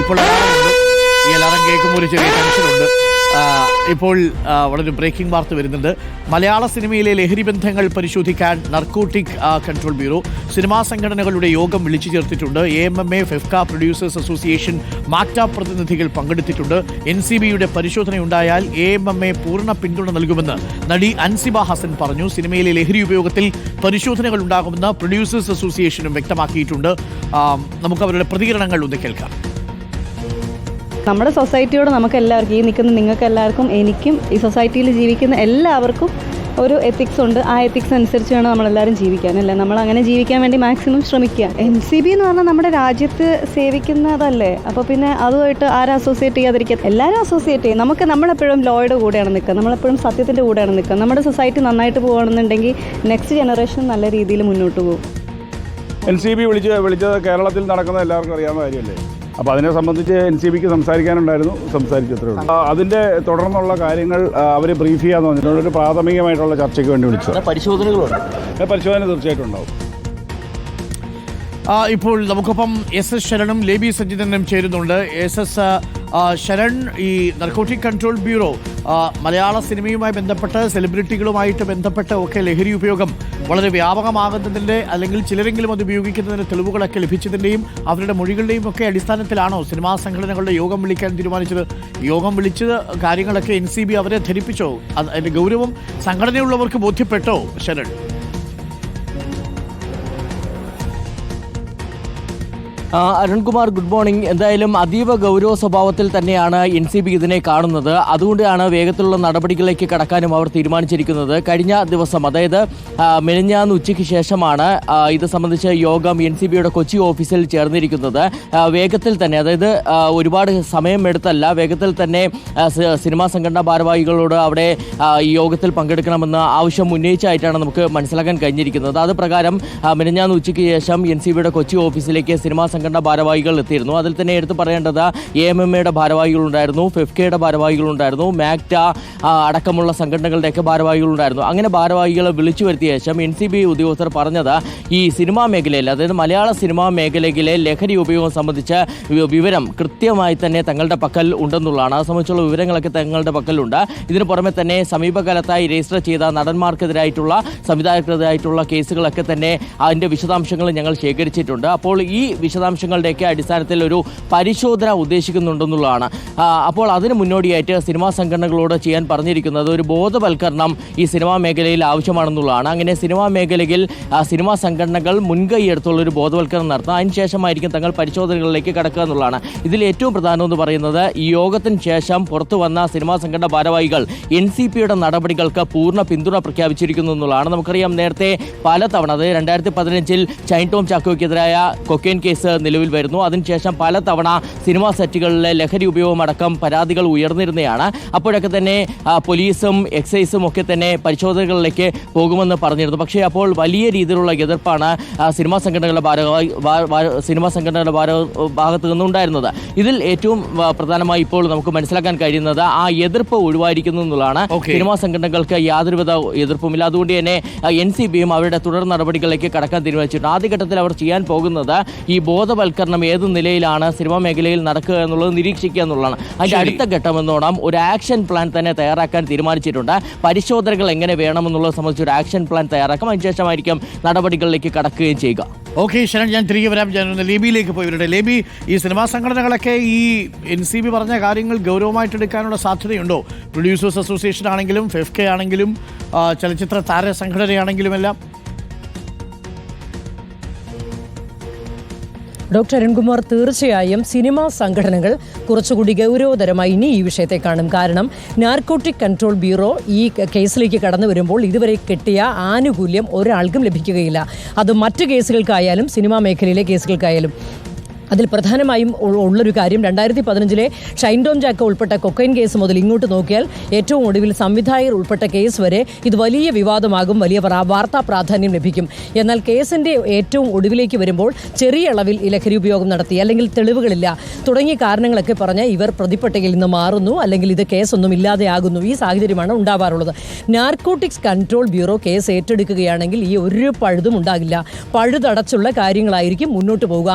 ഇപ്പോൾ അലാറമുണ്ട്. ഈ അലാറം കേൾക്കുമ്പോൾ ഒരു ചെറിയ ടെൻഷനുണ്ട്. ഇപ്പോൾ വളരെ ബ്രേക്കിംഗ് വാർത്ത വരുന്നുണ്ട്. മലയാള സിനിമയിലെ ലഹരി ബന്ധങ്ങൾ പരിശോധിക്കാൻ നർക്കോട്ടിക് കൺട്രോൾ ബ്യൂറോ സിനിമാ സംഘടനകളുടെ യോഗം വിളിച്ചു ചേർത്തിട്ടുണ്ട്. AMMA, FEFKA, producers association, MACTA പ്രതിനിധികൾ പങ്കെടുത്തിട്ടുണ്ട്. NCBയുടെ പരിശോധനയുണ്ടായാൽ AMMA പൂർണ്ണ പിന്തുണ നൽകുമെന്ന് നടി അൻസിബ ഹസൻ പറഞ്ഞു. സിനിമയിലെ ലഹരി ഉപയോഗത്തിൽ പരിശോധനകൾ ഉണ്ടാകുമെന്ന് പ്രൊഡ്യൂസേഴ്സ് അസോസിയേഷനും വ്യക്തമാക്കിയിട്ടുണ്ട്. നമുക്ക് അവരുടെ പ്രതികരണങ്ങൾ ഒന്ന് കേൾക്കാം. നമ്മുടെ സൊസൈറ്റിയോട് നമുക്ക് എല്ലാവർക്കും, ഈ നിൽക്കുന്ന നിങ്ങൾക്ക് എല്ലാവർക്കും, എനിക്കും ഈ സൊസൈറ്റിയിൽ ജീവിക്കുന്ന എല്ലാവർക്കും ഒരു എത്തിക്സ് ഉണ്ട്. ആ എത്തിക്സ് അനുസരിച്ച് വേണം നമ്മളെല്ലാവരും ജീവിക്കാൻ, അല്ലേ? നമ്മൾ അങ്ങനെ ജീവിക്കാൻ വേണ്ടി മാക്സിമം ശ്രമിക്കുക. NCB എന്ന് പറഞ്ഞാൽ നമ്മുടെ രാജ്യത്ത് സേവിക്കുന്നതല്ലേ, അപ്പോൾ പിന്നെ അതുമായിട്ട് ആരും അസോസിയേറ്റ് ചെയ്യാതിരിക്കുക, എല്ലാവരും അസോസിയേറ്റ് ചെയ്യും. നമ്മളെപ്പോഴും ലോയുടെ കൂടെയാണ് നിൽക്കുക, നമ്മളെപ്പോഴും സത്യത്തിൻ്റെ കൂടെയാണ് നിൽക്കുക. നമ്മുടെ സൊസൈറ്റി നന്നായിട്ട് പോകുകയാണെന്നുണ്ടെങ്കിൽ നെക്സ്റ്റ് ജനറേഷൻ നല്ല രീതിയിൽ മുന്നോട്ട് പോകും. NCB വിളിച്ചത് കേരളത്തിൽ നടക്കുന്ന എല്ലാവർക്കും അറിയാവുന്ന കാര്യമല്ലേ. അപ്പോൾ അതിനെ സംബന്ധിച്ച് NCBക്ക് സംസാരിക്കാനുണ്ടായിരുന്നു, സംസാരിച്ചത്രേ ഉള്ളൂ. അതിൻ്റെ തുടർന്നുള്ള കാര്യങ്ങൾ അവർ ബ്രീഫ് ചെയ്യാമെന്ന് പറഞ്ഞിട്ടുണ്ട്. ഒരു പ്രാഥമികമായിട്ടുള്ള ചർച്ചയ്ക്ക് വേണ്ടി വിളിച്ചത്. പരിശോധന തീർച്ചയായിട്ടും ഉണ്ടാവും. ഇപ്പോൾ നമുക്കൊപ്പം SS ശരണും ലേബി സജ്ജിതനും ചേരുന്നുണ്ട്. SS ശരൺ, ഈ നർക്കോട്ടിക് കൺട്രോൾ ബ്യൂറോ മലയാള സിനിമയുമായി ബന്ധപ്പെട്ട്, സെലിബ്രിറ്റികളുമായിട്ട് ബന്ധപ്പെട്ട് ഒക്കെ ലഹരി ഉപയോഗം വളരെ വ്യാപകമാകുന്നതിൻ്റെ, അല്ലെങ്കിൽ ചിലരെങ്കിലും അത് ഉപയോഗിക്കുന്നതിന് തെളിവുകളൊക്കെ ലഭിച്ചതിൻ്റെയും അവരുടെ മൊഴികളുടെയും ഒക്കെ അടിസ്ഥാനത്തിലാണോ സിനിമാ സംഘടനകളുടെ യോഗം വിളിക്കാൻ തീരുമാനിച്ചത്? യോഗം വിളിച്ചത് കാര്യങ്ങളൊക്കെ NCB അവരെ ധരിപ്പിച്ചോ? അതിൻ്റെ ഗൗരവം സംഘടനയുള്ളവർക്ക് ബോധ്യപ്പെട്ടോ ശരൺ? Arunkumar, good morning. എന്തായാലും അതീവ ഗൗരവ സ്വഭാവത്തിൽ തന്നെയാണ് NCB ഇതിനെ കാണുന്നത്. അതുകൊണ്ടാണ് വേഗത്തിലുള്ള നടപടികളിലേക്ക് കടക്കാനും അവർ തീരുമാനിച്ചിരിക്കുന്നത്. കഴിഞ്ഞ ദിവസം, അതായത് മെലിഞ്ഞാന്ന് ഉച്ചയ്ക്ക് ശേഷമാണ് ഇത് സംബന്ധിച്ച യോഗം NCBയുടെ കൊച്ചി ഓഫീസിൽ ചേർന്നിരിക്കുന്നത്. വേഗത്തിൽ തന്നെ, അതായത് ഒരുപാട് സമയമെടുത്തല്ല, വേഗത്തിൽ തന്നെ സിനിമാ സംഘടനാ ഭാരവാഹികളോട് അവിടെ ഈ യോഗത്തിൽ പങ്കെടുക്കണമെന്ന് ആവശ്യം ഉന്നയിച്ചായിട്ടാണ് നമുക്ക് മനസ്സിലാക്കാൻ കഴിഞ്ഞിരിക്കുന്നത്. അത് പ്രകാരം മെലിഞ്ഞാന്ന് ഉച്ചയ്ക്ക് ശേഷം NCBയുടെ കൊച്ചി ഓഫീസിലേക്ക് സിനിമാ സംഘടനാ ഭാരവാഹികൾ എത്തിയിരുന്നു. അതിൽ തന്നെ എടുത്തു പറയേണ്ടത് AMMയുടെ ഭാരവാഹികളുണ്ടായിരുന്നു, ഫെഫ്കയുടെ ഭാരവാഹികളുണ്ടായിരുന്നു, മാക്ട അടക്കമുള്ള സംഘടനകളുടെയൊക്കെ ഭാരവാഹികളുണ്ടായിരുന്നു. അങ്ങനെ ഭാരവാഹികളെ വിളിച്ചു വരുത്തിയ ശേഷം NCB ഉദ്യോഗസ്ഥർ പറഞ്ഞത് ഈ സിനിമാ മേഖലയിൽ, അതായത് മലയാള സിനിമാ മേഖലയിലെ ലഹരി ഉപയോഗം സംബന്ധിച്ച വിവരം കൃത്യമായി തന്നെ തങ്ങളുടെ പക്കൽ ഉണ്ടെന്നുള്ളതാണ്. അത് സംബന്ധിച്ചുള്ള വിവരങ്ങളൊക്കെ തങ്ങളുടെ പക്കലുണ്ട്. ഇതിന് പുറമെ തന്നെ സമീപകാലത്തായി രജിസ്റ്റർ ചെയ്ത നടന്മാർക്കെതിരായിട്ടുള്ള, സംവിധായകർക്കെതിരായിട്ടുള്ള കേസുകളൊക്കെ തന്നെ അതിൻ്റെ വിശദാംശങ്ങൾ ഞങ്ങൾ ശേഖരിച്ചിട്ടുണ്ട്. അപ്പോൾ ഈ വിശദാംശങ്ങളുടെയൊക്കെ അടിസ്ഥാനത്തിൽ ഒരു പരിശോധന ഉദ്ദേശിക്കുന്നുണ്ടെന്നുള്ളതാണ്. അപ്പോൾ അതിന് മുന്നോടിയായിട്ട് സിനിമാ സംഘടനകളോട് ചെയ്യാൻ പറഞ്ഞിരിക്കുന്നത് ഒരു ബോധവൽക്കരണം ഈ സിനിമാ മേഖലയിൽ ആവശ്യമാണെന്നുള്ളതാണ്. അങ്ങനെ സിനിമാ മേഖലയിൽ സിനിമാ സംഘടനകൾ മുൻകൈ എടുത്തുള്ളൊരു ബോധവൽക്കരണം നടത്തുക, അതിനുശേഷമായിരിക്കും തങ്ങൾ പരിശോധനകളിലേക്ക് കടക്കുക എന്നുള്ളതാണ്. ഇതിൽ ഏറ്റവും പ്രധാനം എന്ന് പറയുന്നത്, ഈ യോഗത്തിന് ശേഷം പുറത്തു വന്ന സിനിമാ സംഘടനാ ഭാരവാഹികൾ NCBയുടെ നടപടികൾക്ക് പൂർണ്ണ പിന്തുണ പ്രഖ്യാപിച്ചിരിക്കുന്നു എന്നുള്ളതാണ്. നമുക്കറിയാം, നേരത്തെ പലതവണ, അതായത് 2015 ഷൈൻ ടോം ചാക്കോയ്ക്കെതിരായ കൊക്കൈൻ കേസ് നിലവിൽ വരുന്നു. അതിനുശേഷം പലതവണ സിനിമാ സെറ്റുകളിലെ ലഹരി ഉപയോഗം അടക്കം പരാതികൾ ഉയർന്നിരുന്നതാണ്. അപ്പോഴൊക്കെ തന്നെ പോലീസും എക്സൈസും ഒക്കെ തന്നെ പരിശോധനകളിലേക്ക് പോകുമെന്ന് പറഞ്ഞിരുന്നു. പക്ഷേ അപ്പോൾ വലിയ രീതിയിലുള്ള എതിർപ്പാണ് സിനിമാ സംഘടനകളുടെ ഭാഗത്തു നിന്നുണ്ടായിരുന്നത്. ഇതിൽ ഏറ്റവും പ്രധാനമായി ഇപ്പോൾ നമുക്ക് മനസ്സിലാക്കാൻ കഴിയുന്നത് ആ എതിർപ്പ് ഒഴിവായിരിക്കുന്നു എന്നുള്ളതാണ്. സിനിമാ സംഘടനകൾക്ക് യാതൊരുവിധ എതിർപ്പുമില്ല. അതുകൊണ്ട് തന്നെ NCBയും അവരുടെ തുടർ നടപടികളിലേക്ക് കടക്കാൻ തീരുമാനിച്ചിട്ടുണ്ട്. ആദ്യഘട്ടത്തിൽ അവർ ചെയ്യാൻ പോകുന്നത് ഈ ബോധവൽക്കരണം ഏത് നിലയിലാണ് സിനിമാ മേഖലയിൽ നടക്കുക എന്നുള്ളത് നിരീക്ഷിക്കുക എന്നുള്ളതാണ്. അതിൻ്റെ അടുത്ത ഘട്ടമെന്നോണം ഒരു ആക്ഷൻ പ്ലാൻ തന്നെ തയ്യാറാക്കാൻ തീരുമാനിച്ചിട്ടുണ്ട്. പരിശോധനകൾ എങ്ങനെ വേണമെന്നുള്ളത് സംബന്ധിച്ച് ഒരു ആക്ഷൻ പ്ലാൻ തയ്യാറാക്കും. അതിനുശേഷമായിരിക്കും നടപടികളിലേക്ക് കടക്കുകയും ചെയ്യുക. ഓക്കെ ശരൺ, ഞാൻ തിരികെ വരാം. ഞാൻ ലേബിയിലേക്ക് പോയിവരുടെ. ലേബി, ഈ സിനിമാ സംഘടനകളൊക്കെ ഈ NCB പറഞ്ഞ കാര്യങ്ങൾ ഗൗരവമായിട്ടെടുക്കാനുള്ള സാധ്യതയുണ്ടോ? പ്രൊഡ്യൂസേഴ്സ് അസോസിയേഷൻ ആണെങ്കിലും, ഫെഫ്ക ആണെങ്കിലും, ചലച്ചിത്ര താര സംഘടനയാണെങ്കിലും എല്ലാം. ഡോക്ടർ അരുൺകുമാർ, തീർച്ചയായും സിനിമാ സംഘടനകൾ കുറച്ചുകൂടി ഗൗരവതരമായി ഇനി ഈ വിഷയത്തെ കാണും. കാരണം നാർക്കോട്ടിക് കൺട്രോൾ ബ്യൂറോ ഈ കേസിലേക്ക് കടന്നു വരുമ്പോൾ ഇതുവരെ കിട്ടിയ ആനുകൂല്യം ഒരാൾക്കും ലഭിക്കുകയില്ല. അത് മറ്റ് കേസുകൾക്കായാലും സിനിമാ മേഖലയിലെ കേസുകൾക്കായാലും. അതിൽ പ്രധാനമായും ഉള്ളൊരു കാര്യം 2015 ഷൈൻ ടോം ചാക്കോ ഉൾപ്പെട്ട കൊക്കൈൻ കേസ് മുതൽ ഇങ്ങോട്ട് നോക്കിയാൽ ഏറ്റവും ഒടുവിൽ സംവിധായകർ ഉൾപ്പെട്ട കേസ് വരെ ഇത് വലിയ വിവാദമാകും, വലിയ വാർത്താ പ്രാധാന്യം ലഭിക്കും. എന്നാൽ കേസിൻ്റെ ഏറ്റവും ഒടുവിലേക്ക് വരുമ്പോൾ ചെറിയ അളവിൽ ലഹരി ഉപയോഗം നടത്തി, അല്ലെങ്കിൽ തെളിവുകളില്ല തുടങ്ങിയ കാരണങ്ങളൊക്കെ പറഞ്ഞ് ഇവർ പ്രതിപ്പട്ടികയിൽ നിന്ന് മാറുന്നു, അല്ലെങ്കിൽ ഇത് കേസൊന്നും ഇല്ലാതെയാകുന്നു. ഈ സാഹചര്യമാണ് ഉണ്ടാവാറുള്ളത്. നാർക്കോട്ടിക്സ് കൺട്രോൾ ബ്യൂറോ കേസ് ഏറ്റെടുക്കുകയാണെങ്കിൽ ഈ ഒരു പഴുതും ഉണ്ടാകില്ല. പഴുതടച്ചുള്ള കാര്യങ്ങളായിരിക്കും മുന്നോട്ട് പോകുക.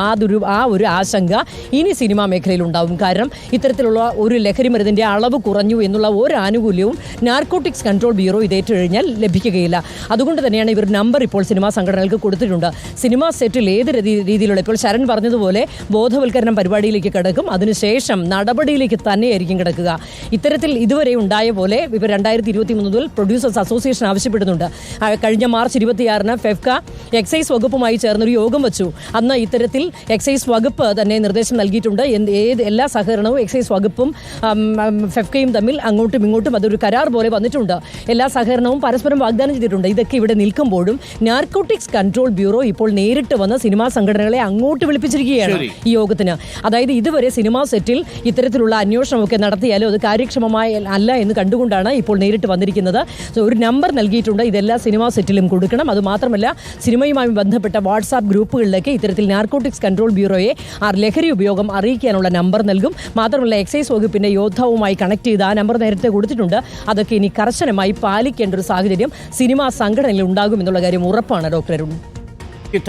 ആ ഒരു ഒരു ആശങ്ക ഇനി സിനിമാ മേഖലയിൽ ഉണ്ടാവും. കാരണം ഇത്തരത്തിലുള്ള ഒരു ലഹരി മരുന്നിൻ്റെ അളവ് കുറഞ്ഞു എന്നുള്ള ഒരു ആനുകൂല്യവും നാർക്കോട്ടിക്സ് കൺട്രോൾ ബ്യൂറോ ഇതേറ്റു കഴിഞ്ഞാൽ ലഭിക്കുകയില്ല. അതുകൊണ്ട് തന്നെയാണ് ഇവർ നമ്പർ ഇപ്പോൾ സിനിമാ സംഘടനകൾക്ക് കൊടുത്തിട്ടുണ്ട്. സിനിമാ സെറ്റിൽ ഏത് രീതിയിലുള്ള, ഇപ്പോൾ ശരൺ പറഞ്ഞതുപോലെ ബോധവൽക്കരണം പരിപാടിയിലേക്ക് കിടക്കും, അതിനുശേഷം നടപടിയിലേക്ക് തന്നെയായിരിക്കും കിടക്കുക. ഇത്തരത്തിൽ ഇതുവരെ ഉണ്ടായ പോലെ ഇവർ 2023 മുതൽ പ്രൊഡ്യൂസേഴ്സ് അസോസിയേഷൻ ആവശ്യപ്പെടുന്നുണ്ട്. കഴിഞ്ഞ മാർച്ച് 26 ഫെഫ്ക എക്സൈസ് വകുപ്പുമായി ചേർന്നൊരു യോഗം വെച്ചു. അന്ന് ഇത്തരത്തിൽ എക്സൈസ് വകുപ്പ് തന്നെ നിർദ്ദേശം നൽകിയിട്ടുണ്ട്. എല്ലാ സഹകരണവും എക്സൈസ് വകുപ്പും ഫെഫ്കയും തമ്മിൽ അങ്ങോട്ടും ഇങ്ങോട്ടും അതൊരു കരാർ പോലെ വന്നിട്ടുണ്ട്. എല്ലാ സഹകരണവും പരസ്പരം വാഗ്ദാനം ചെയ്തിട്ടുണ്ട്. ഇതൊക്കെ ഇവിടെ നിൽക്കുമ്പോഴും നാർക്കോട്ടിക്സ് കൺട്രോൾ ബ്യൂറോ ഇപ്പോൾ നേരിട്ട് വന്ന് സിനിമാ സംഘടനകളെ അങ്ങോട്ട് വിളിപ്പിച്ചിരിക്കുകയാണ് ഈ യോഗത്തിന്. അതായത് ഇതുവരെ സിനിമാ സെറ്റിൽ ഇത്തരത്തിലുള്ള അന്വേഷണമൊക്കെ നടത്തിയാലും അത് കാര്യക്ഷമമായ അല്ല എന്ന് കണ്ടുകൊണ്ടാണ് ഇപ്പോൾ നേരിട്ട് വന്നിരിക്കുന്നത്. ഒരു നമ്പർ നൽകിയിട്ടുണ്ട്, ഇതെല്ലാ സിനിമാ സെറ്റിലും കൊടുക്കണം. അതുമാത്രമല്ല സിനിമയുമായി ബന്ധപ്പെട്ട വാട്സാപ്പ് ഗ്രൂപ്പുകളിലേക്ക് ഇത്തരത്തിൽ നാർക്കോട്ടിക്സ് കൺട്രോൾ ബ്യൂറോയെ ലഹരി ഉപയോഗം അറിയിക്കാനുള്ള നമ്പർ നൽകും. മാത്രമല്ല എക്സൈസ് വകുപ്പിന്റെ യോദ്ധാവുമായി കണക്ട് ചെയ്ത് ആ നമ്പർ നേരത്തെ കൊടുത്തിട്ടുണ്ട്. അതൊക്കെ ഇനി കർശനമായി പാലിക്കേണ്ട ഒരു സാഹചര്യം സിനിമാ സംഘടനയിൽ ഉണ്ടാകുമെന്നുള്ള കാര്യം ഉറപ്പാണ്. Doctor Arun,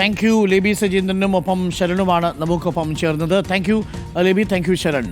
thank you. Lebi സജീന്ദ്രനും ഒപ്പം ശരണുമാണ് നമുക്കൊപ്പം ചേർന്നത്. Thank you Lebi, thank you Sharan.